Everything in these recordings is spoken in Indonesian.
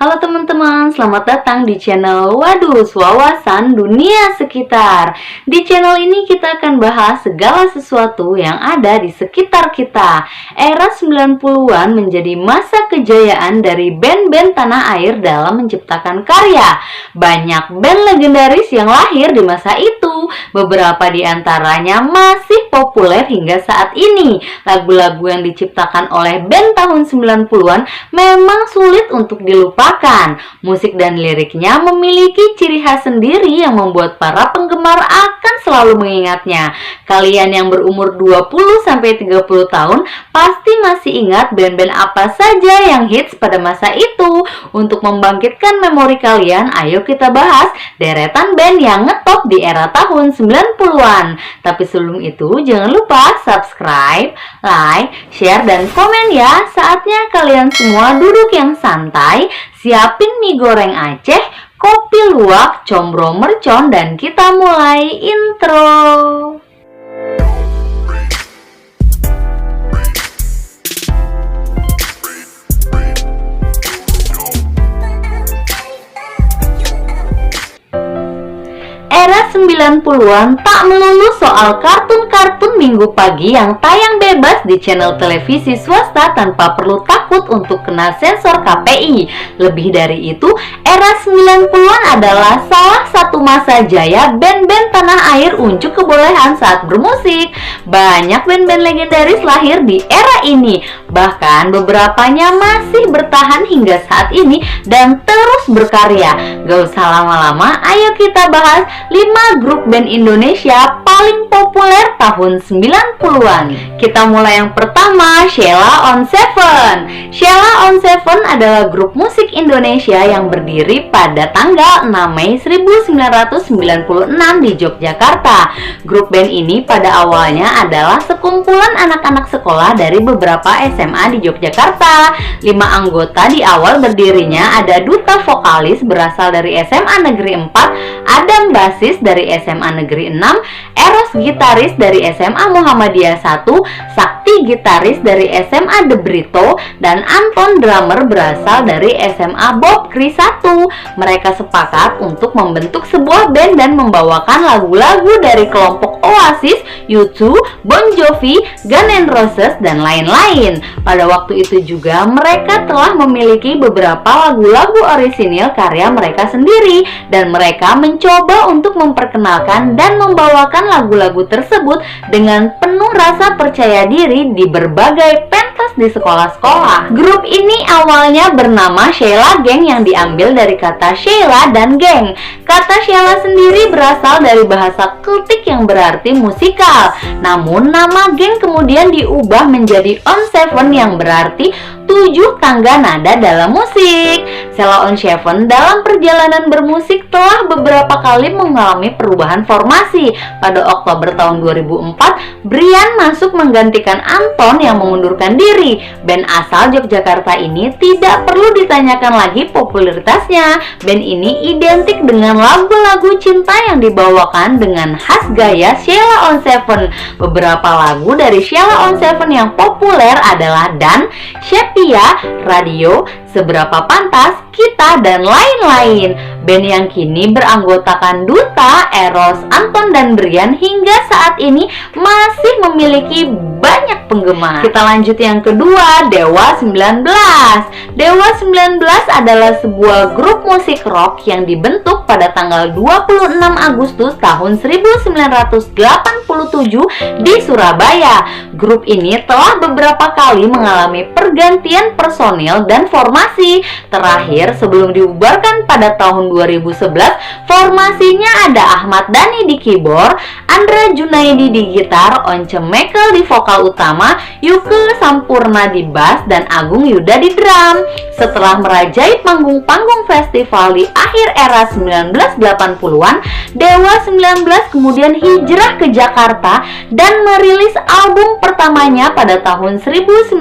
Halo teman-teman, selamat datang di channel Wadus Wawasan Dunia Sekitar. Di channel ini kita akan bahas segala sesuatu yang ada di sekitar kita. Era 90-an menjadi masa kejayaan dari band-band tanah air dalam menciptakan karya. Banyak band legendaris yang lahir di masa itu. Beberapa di antaranya masih populer hingga saat ini. Lagu-lagu yang diciptakan oleh band tahun 90-an memang sulit untuk dilupakan. Musik dan liriknya memiliki ciri khas sendiri yang membuat para penggemar akan selalu mengingatnya. Kalian yang berumur 20-30 tahun pasti masih ingat band-band apa saja yang hits pada masa itu. Untuk membangkitkan memori kalian, ayo kita bahas deretan band yang ngetop di era tahun 90-an. Tapi sebelum itu, jangan lupa subscribe, like, share, dan komen ya. Saatnya kalian semua duduk yang santai, siapin mie goreng Aceh, kopi luwak, combro mercon, dan kita mulai intro. Era 90-an tak melulu soal kartun-kartun minggu pagi yang tayang bebas di channel televisi swasta tanpa perlu takut untuk kena sensor KPI. Lebih dari itu, era 90-an adalah salah satu masa jaya band-band tanah air unjuk kebolehan saat bermusik. Banyak band-band legendaris lahir di era ini. Bahkan beberapanya masih bertahan hingga saat ini dan terus berkarya. Gak usah lama-lama, ayo kita bahas 5 grup band Indonesia paling populer tahun 90-an. Kita mulai yang pertama, Sheila on 7. Sheila on 7 adalah grup musik Indonesia yang berdiri pada tanggal 6 Mei 1996 di Yogyakarta. Grup band ini pada awalnya adalah sekumpulan anak-anak sekolah dari beberapa SMA di Yogyakarta. 5 anggota di awal berdirinya ada Duta vokalis berasal dari SMA Negeri 4, Adam basis dari SMA Negeri 6, Eros gitaris dari SMA Muhammadiyah 1, Sakti gitaris dari SMA De Brito, dan Anton drummer berasal dari SMA Bob Kris 1. Mereka sepakat untuk membentuk sebuah band dan membawakan lagu-lagu dari kelompok Oasis, U2, Bon Jovi, Guns N' Roses, dan lain-lain. Pada waktu itu juga mereka telah memiliki beberapa lagu-lagu orisinil karya mereka sendiri, dan mereka mencoba untuk memperkenalkan dan membawakan lagu-lagu tersebut dengan penuh rasa percaya diri di berbagai pentas di sekolah-sekolah. Grup ini awalnya bernama Sheila Gang yang diambil dari kata Sheila dan geng. Kata Sheila sendiri berasal dari bahasa Keltik yang berarti musikal. Namun nama geng kemudian diubah menjadi On 7 yang berarti 7 tangga nada dalam musik. Sheila on 7 dalam perjalanan bermusik telah beberapa kali mengalami perubahan formasi. Pada Oktober tahun 2004, Brian masuk menggantikan Anton yang mengundurkan diri. Band asal Yogyakarta ini tidak perlu ditanyakan lagi popularitasnya. Band ini identik dengan lagu-lagu cinta yang dibawakan dengan khas gaya Sheila on 7. Beberapa lagu dari Sheila on 7 yang populer adalah Dan, Sepia, Radio, Seberapa Pantas, Kita, dan lain-lain. Band yang kini beranggotakan Duta, Eros, Anton, dan Brian hingga saat ini masih memiliki banyak penggemar. Kita lanjut yang kedua, Dewa 19. Dewa 19 adalah sebuah grup musik rock yang dibentuk pada tanggal 26 Agustus tahun 1987 di Surabaya. Grup ini telah beberapa kali mengalami pergantian personil dan formasi. Terakhir sebelum dibubarkan pada tahun 2011, formasinya ada Ahmad Dhani di keyboard, Andra Junaidi di gitar, Once Mekel di vokal utama, Yuke Sampurna di bass, dan Agung Yuda di drum. Setelah merajai panggung-panggung festival di akhir era 1980-an, Dewa 19 kemudian hijrah ke Jakarta dan merilis album pertamanya pada tahun 1992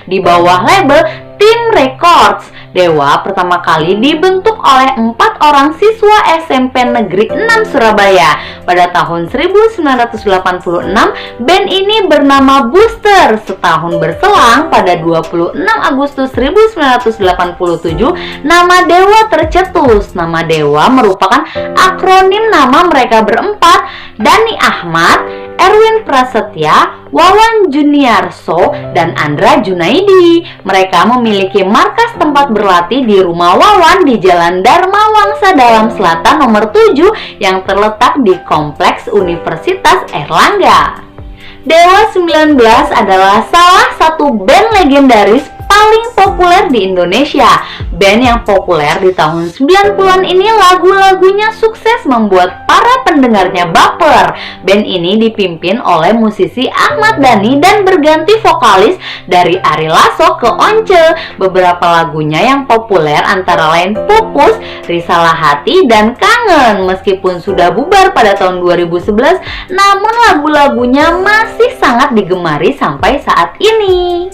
di bawah label Tim Records. Dewa pertama kali dibentuk oleh 4 orang siswa SMP Negeri 6 Surabaya. Pada tahun 1986, band ini bernama Booster. Setahun berselang, pada 26 Agustus 1987, nama Dewa tercetus. Nama Dewa merupakan akronim nama mereka berempat, Dhani Ahmad, Erwin Prasetya, Wawan Juniarso, dan Andra Junaidi. Mereka memiliki markas tempat berlatih di rumah Wawan di Jalan Dharma Wangsa Dalam Selatan nomor 7 yang terletak di Kompleks Universitas Airlangga. Dewa 19 adalah salah satu band legendaris paling populer di Indonesia. Band yang populer di tahun 90-an ini lagu-lagunya sukses membuat para pendengarnya baper. Band ini dipimpin oleh musisi Ahmad Dhani dan berganti vokalis dari Ari Lasso ke Once. Beberapa lagunya yang populer antara lain Pupus, Risalah Hati, dan Kangen. Meskipun sudah bubar pada tahun 2011, namun lagu-lagunya masih sangat digemari sampai saat ini.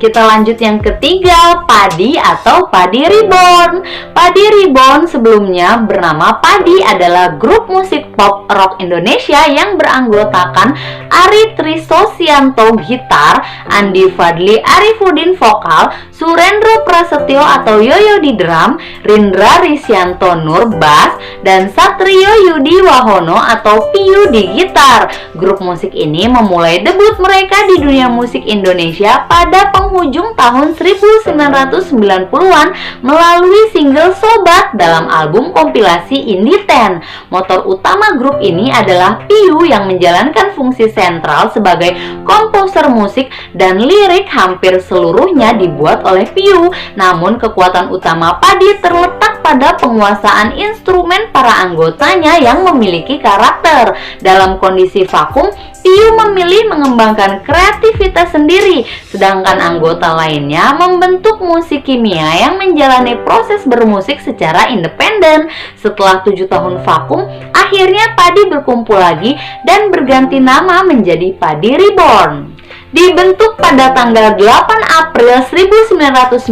Kita lanjut yang ketiga, Padi atau Padi Reborn. Padi Reborn sebelumnya bernama Padi adalah grup musik pop rock Indonesia yang beranggotakan Ari Trisosianto gitar, Andi Fadli Arifudin vokal, Surendro Prasetyo atau Yoyo di drum, Rindra Risyanto Nur bass, dan Satrio Yudi Wahono atau Piyu di gitar. Grup musik ini memulai debut mereka di dunia musik Indonesia pada penghujung tahun 1990-an melalui single Sobat dalam album kompilasi Indie 10. Motor utama grup ini adalah Piyu yang menjalankan fungsi sentral sebagai komposer musik dan lirik hampir seluruhnya dibuat oleh Piyu. Namun kekuatan utama Padi terletak pada penguasaan instrumen para anggotanya yang memiliki karakter. Dalam kondisi vakum, Piyu memilih mengembangkan kreativitas sendiri, sedangkan anggota lainnya membentuk musik kimia yang menjalani proses bermusik secara independen. Setelah 7 tahun vakum, akhirnya Padi berkumpul lagi dan berganti nama menjadi Padi Reborn. Dibentuk pada tanggal 8 April 1997,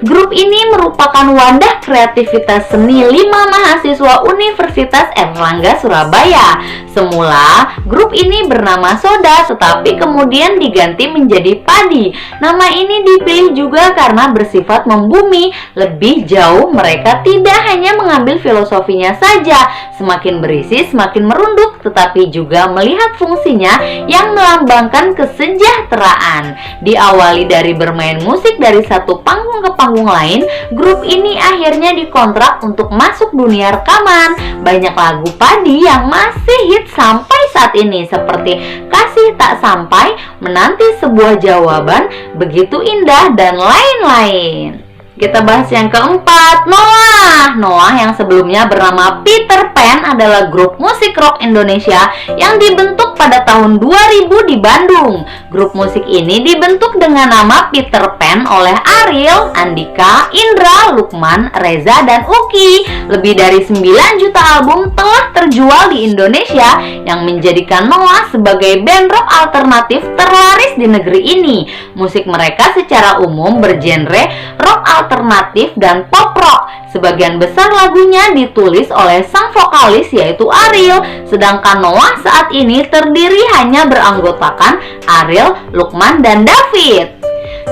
grup ini merupakan wadah kreativitas seni 5 mahasiswa Universitas Airlangga Surabaya. Semula, grup ini bernama Soda, tetapi kemudian diganti menjadi Padi. Nama ini dipilih juga karena bersifat membumi. Lebih jauh, mereka tidak hanya mengambil filosofinya saja, semakin berisi semakin merunduk, tetapi juga melihat fungsinya yang melambangkan kesejahteraan. Diawali dari bermain musik dari satu panggung ke panggung lain, grup ini akhirnya dikontrak untuk masuk dunia rekaman. Banyak lagu Padi yang masih hit sampai saat ini seperti Kasih Tak Sampai, Menanti Sebuah Jawaban, Begitu Indah, dan lain-lain. Kita bahas yang keempat, Noah. Noah yang sebelumnya bernama Peter Pan adalah grup musik rock Indonesia yang dibentuk pada tahun 2000 di Bandung. Grup musik ini dibentuk dengan nama Peter Pan oleh Ariel, Andika, Indra, Lukman, Reza, dan Uki. Lebih dari 9 juta album telah terjual di Indonesia yang menjadikan Noah sebagai band rock alternatif terlaris di negeri ini. Musik mereka secara umum bergenre rock alternatif dan pop rock. Sebagian besar lagunya ditulis oleh sang vokalis yaitu Ariel, sedangkan Noah saat ini terdiri hanya beranggotakan Ariel, Lukman, dan David.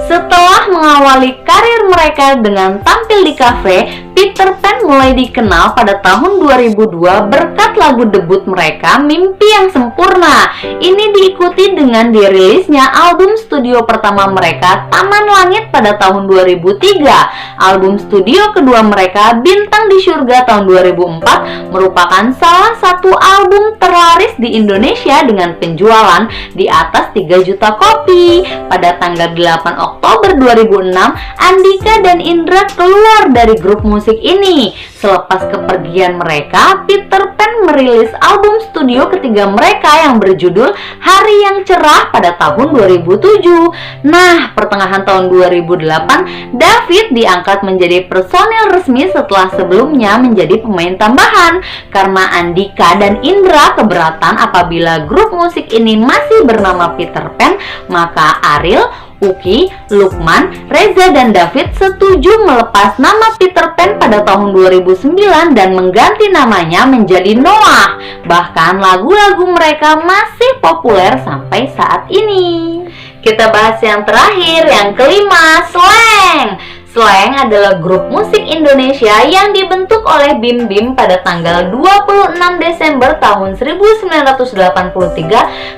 Setelah mengawali karir mereka dengan tampil di kafe, Peter Pan mulai dikenal pada tahun 2002 berkat lagu debut mereka Mimpi Yang Sempurna. Ini diikuti dengan dirilisnya album studio pertama mereka Taman Langit pada tahun 2003. Album studio kedua mereka Bintang di Surga tahun 2004 merupakan salah satu album terlaris di Indonesia dengan penjualan di atas 3 juta kopi. Pada tanggal 8 Oktober 2006, Andika dan Indra keluar dari grup musik ini. Selepas kepergian mereka, Peter Pan merilis album studio ketiga mereka yang berjudul Hari Yang Cerah pada tahun 2007. Nah, pertengahan tahun 2008, David diangkat menjadi personil resmi setelah sebelumnya menjadi pemain tambahan. Karena Andika dan Indra keberatan apabila grup musik ini masih bernama Peter Pan, maka Ariel, Uki, Lukman, Reza, dan David setuju melepas nama Peter Pan pada tahun 2009 dan mengganti namanya menjadi Noah. Bahkan lagu-lagu mereka masih populer sampai saat ini. Kita bahas yang terakhir, yang kelima, Slank. Slank adalah grup musik Indonesia yang dibentuk oleh Bim Bim pada tanggal 26 Desember tahun 1983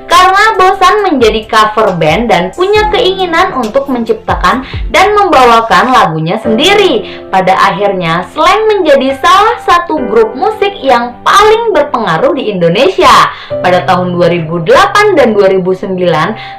karena bosan menjadi cover band dan punya keinginan untuk menciptakan dan membawakan lagunya sendiri. Pada akhirnya, Slank menjadi salah satu grup musik yang paling berpengaruh di Indonesia. Pada tahun 2008 dan 2009,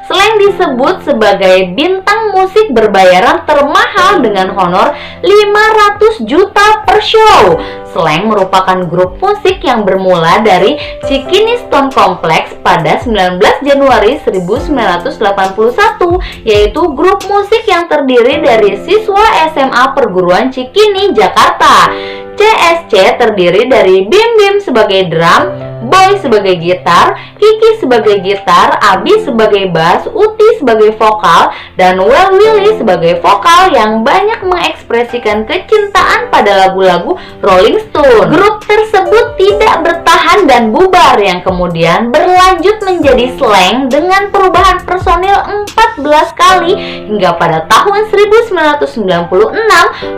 Slank disebut sebagai bintang musik berbayaran termahal dengan honor 500 juta per show. Slank merupakan grup musik yang bermula dari Cikini Stone Complex pada 19 Januari 1981, yaitu grup musik yang terdiri dari siswa SMA Perguruan Cikini, Jakarta. CSC terdiri dari Bim Bim sebagai drum, Boy sebagai gitar, Kiki sebagai gitar, Abi sebagai bass, Uti sebagai vokal, dan Well Willy sebagai vokal yang banyak mengekspresikan kecintaan pada lagu-lagu Rolling Stone. Grup tersebut tidak bertahan dan bubar, yang kemudian berlanjut menjadi Slank dengan perubahan personil 14 kali hingga pada tahun 1996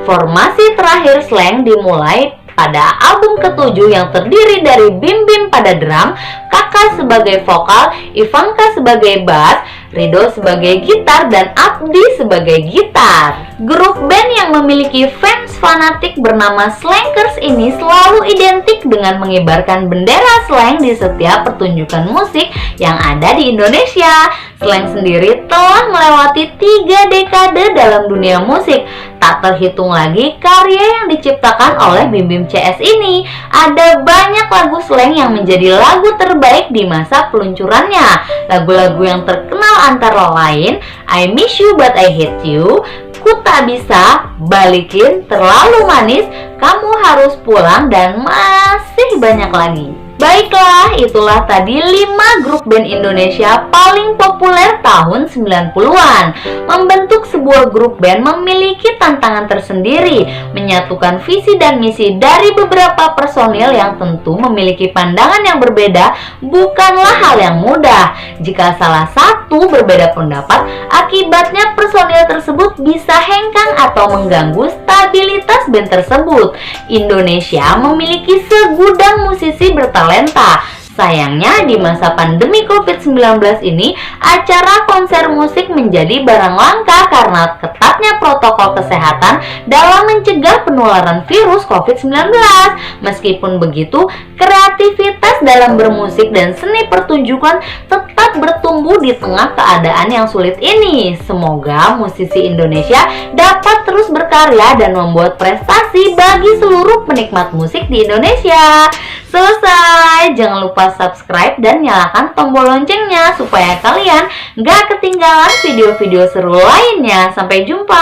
formasi terakhir Slank dimulai pada album ke-7 yang terdiri dari Bim Bim pada drum, Kakak sebagai vokal, Ivanka sebagai bass, Rido sebagai gitar, dan Abdi sebagai gitar. Grup band yang memiliki fans fanatik bernama Slankers ini selalu identik dengan mengibarkan bendera Slank di setiap pertunjukan musik yang ada di Indonesia. Slank sendiri telah melewati 3 dekade dalam dunia musik. Tak terhitung lagi karya yang diciptakan oleh Bim Bim CS ini. Ada banyak lagu Slank yang menjadi lagu terbaik di masa peluncurannya. Lagu-lagu yang terkenal antara lain I Miss You But I Hate You, Ku Tak Bisa, Balikin, Terlalu Manis, Kamu Harus Pulang, dan masih banyak lagi. Baiklah, itulah tadi 5 grup band Indonesia paling populer tahun 90-an. Membentuk sebuah grup band memiliki tantangan tersendiri, menyatukan visi dan misi dari beberapa personil yang tentu memiliki pandangan yang berbeda bukanlah hal yang mudah. Jika salah satu berbeda pendapat, akibatnya personil tersebut bisa hengkang atau mengganggu stabilitas band tersebut. Indonesia memiliki segudang musisi bertalenta. Sayangnya di masa pandemi COVID-19 ini, acara konser musik menjadi barang langka karena ketatnya protokol kesehatan dalam mencegah penularan virus COVID-19. Meskipun begitu, kreativitas dalam bermusik dan seni pertunjukan tetap bertumbuh di tengah keadaan yang sulit ini. Semoga musisi Indonesia dapat terus berkarya dan membuat prestasi bagi seluruh penikmat musik di Indonesia. Selesai, jangan lupa subscribe dan nyalakan tombol loncengnya supaya kalian gak ketinggalan video-video seru lainnya. Sampai jumpa.